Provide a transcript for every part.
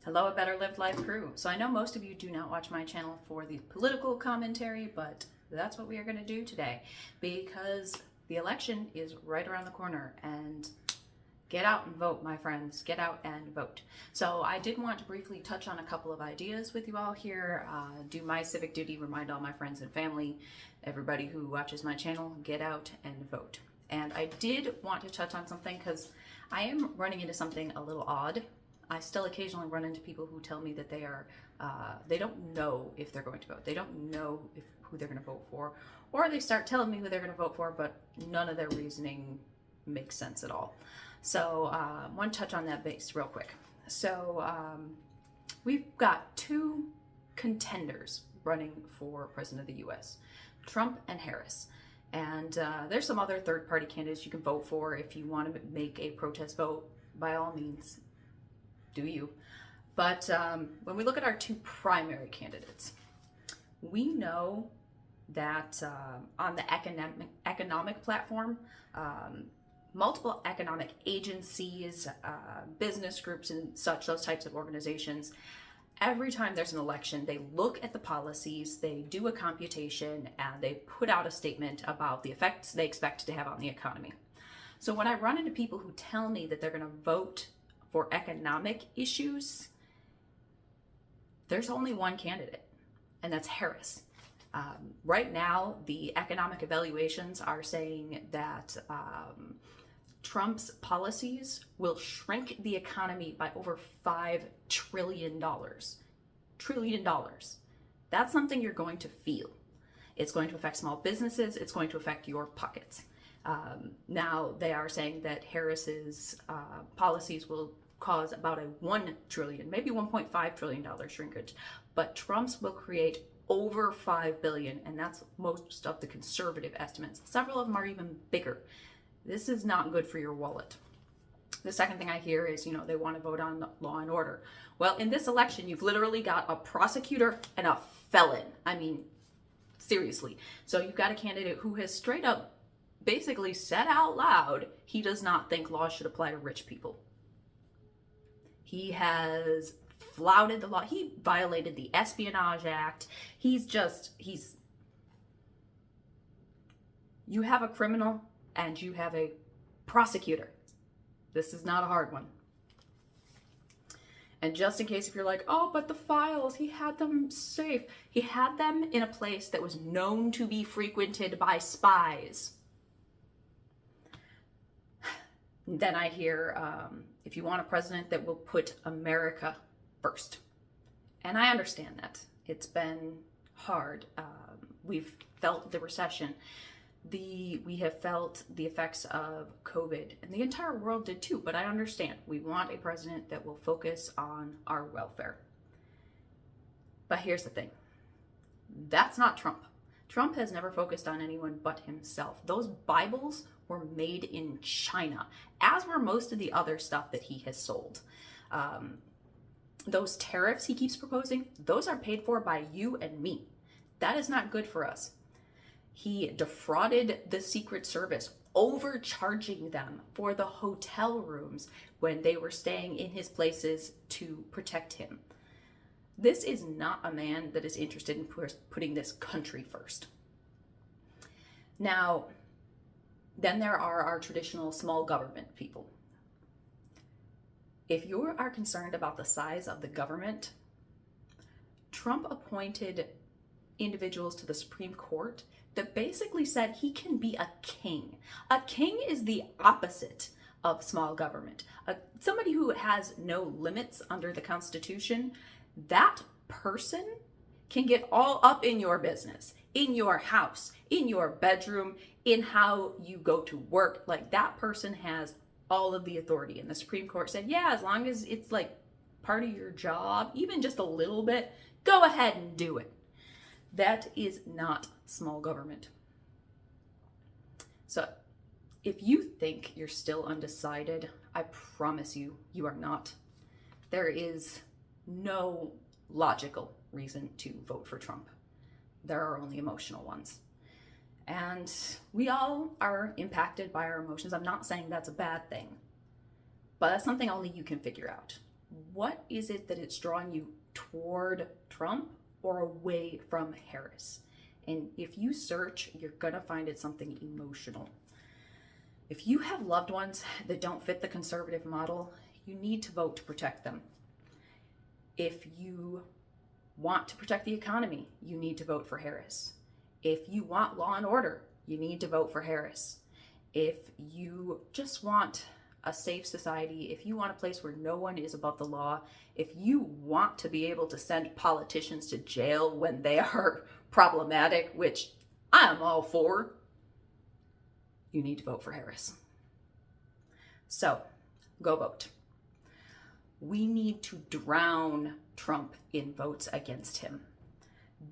Hello, a Better Lived Life crew. So I know most of you do not watch my channel for the political commentary, but that's what we are going to do today because the election is right around the corner and get out and vote, my friends. Get out and vote. So I did want to briefly touch on a couple of ideas with you all here, do my civic duty, remind all my friends and family, everybody who watches my channel, get out and vote. And I did want to touch on something because I am running into something a little odd. I still occasionally run into people who tell me that they don't know if they're going to vote. They don't know who they're going to vote for, or they start telling me who they're going to vote for, but none of their reasoning makes sense at all. So I want to touch on that base real quick. So we've got two contenders running for president of the U.S., Trump and Harris. And there's some other third-party candidates you can vote for if you want to make a protest vote. By all means, do you. But when we look at our two primary candidates, we know that on the economic platform, multiple economic agencies, business groups and such, those types of organizations, every time there's an election, they look at the policies, they do a computation, and they put out a statement about the effects they expect to have on the economy. So when I run into people who tell me that they're going to vote for economic issues, there's only one candidate, and that's Harris. Right now, the economic evaluations are saying that Trump's policies will shrink the economy by over $5 trillion. Trillion dollars. That's something you're going to feel. It's going to affect small businesses. It's going to affect your pockets. Now, they are saying that Harris's policies will cause about a $1 trillion, maybe $1.5 trillion shrinkage, but Trump's will create over $5 billion, and that's most of the conservative estimates. Several of them are even bigger. This is not good for your wallet. The second thing I hear is, they want to vote on law and order. Well, in this election, you've literally got a prosecutor and a felon. I mean, seriously. So you've got a candidate who has straight up basically said out loud he does not think laws should apply to rich people. He has flouted the law. He violated the Espionage Act. You have a criminal and you have a prosecutor. This is not a hard one. And just in case if you're like, oh, but the files, he had them safe. He had them in a place that was known to be frequented by spies. Then I hear, if you want a president that will put America first. And I understand that. It's been hard. We've felt the recession. We have felt the effects of COVID, and the entire world did too, but I understand. We want a president that will focus on our welfare. But here's the thing. That's not Trump. Trump has never focused on anyone but himself. Those Bibles were made in China, as were most of the other stuff that he has sold. Those tariffs he keeps proposing, those are paid for by you and me. That is not good for us. He defrauded the Secret Service, overcharging them for the hotel rooms when they were staying in his places to protect him. This is not a man that is interested in putting this country first. Now, then there are our traditional small government people. If you are concerned about the size of the government, Trump appointed individuals to the Supreme Court that basically said he can be a king. A king is the opposite of small government. Somebody who has no limits under the Constitution, that person can get all up in your business, in your house, in your bedroom, in how you go to work. Like, that person has all of the authority. And the Supreme Court said, yeah, as long as it's like part of your job, even just a little bit, go ahead and do it. That is not small government. So if you think you're still undecided, I promise you, you are not. There is no logical reason to vote for Trump. There are only emotional ones. And we all are impacted by our emotions. I'm not saying that's a bad thing, but that's something only you can figure out. what is it that it's drawing you toward Trump or away from Harris? And if you search, you're going to find it something emotional. If you have loved ones that don't fit the conservative model, you need to vote to protect them. If you want to protect the economy, you need to vote for Harris. If you want law and order, you need to vote for Harris. If you just want a safe society, if you want a place where no one is above the law, if you want to be able to send politicians to jail when they are problematic, which I'm all for, you need to vote for Harris. So, go vote. We need to drown Trump in votes against him.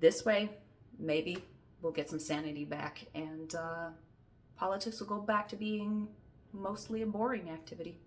This way, maybe we'll get some sanity back and politics will go back to being mostly a boring activity.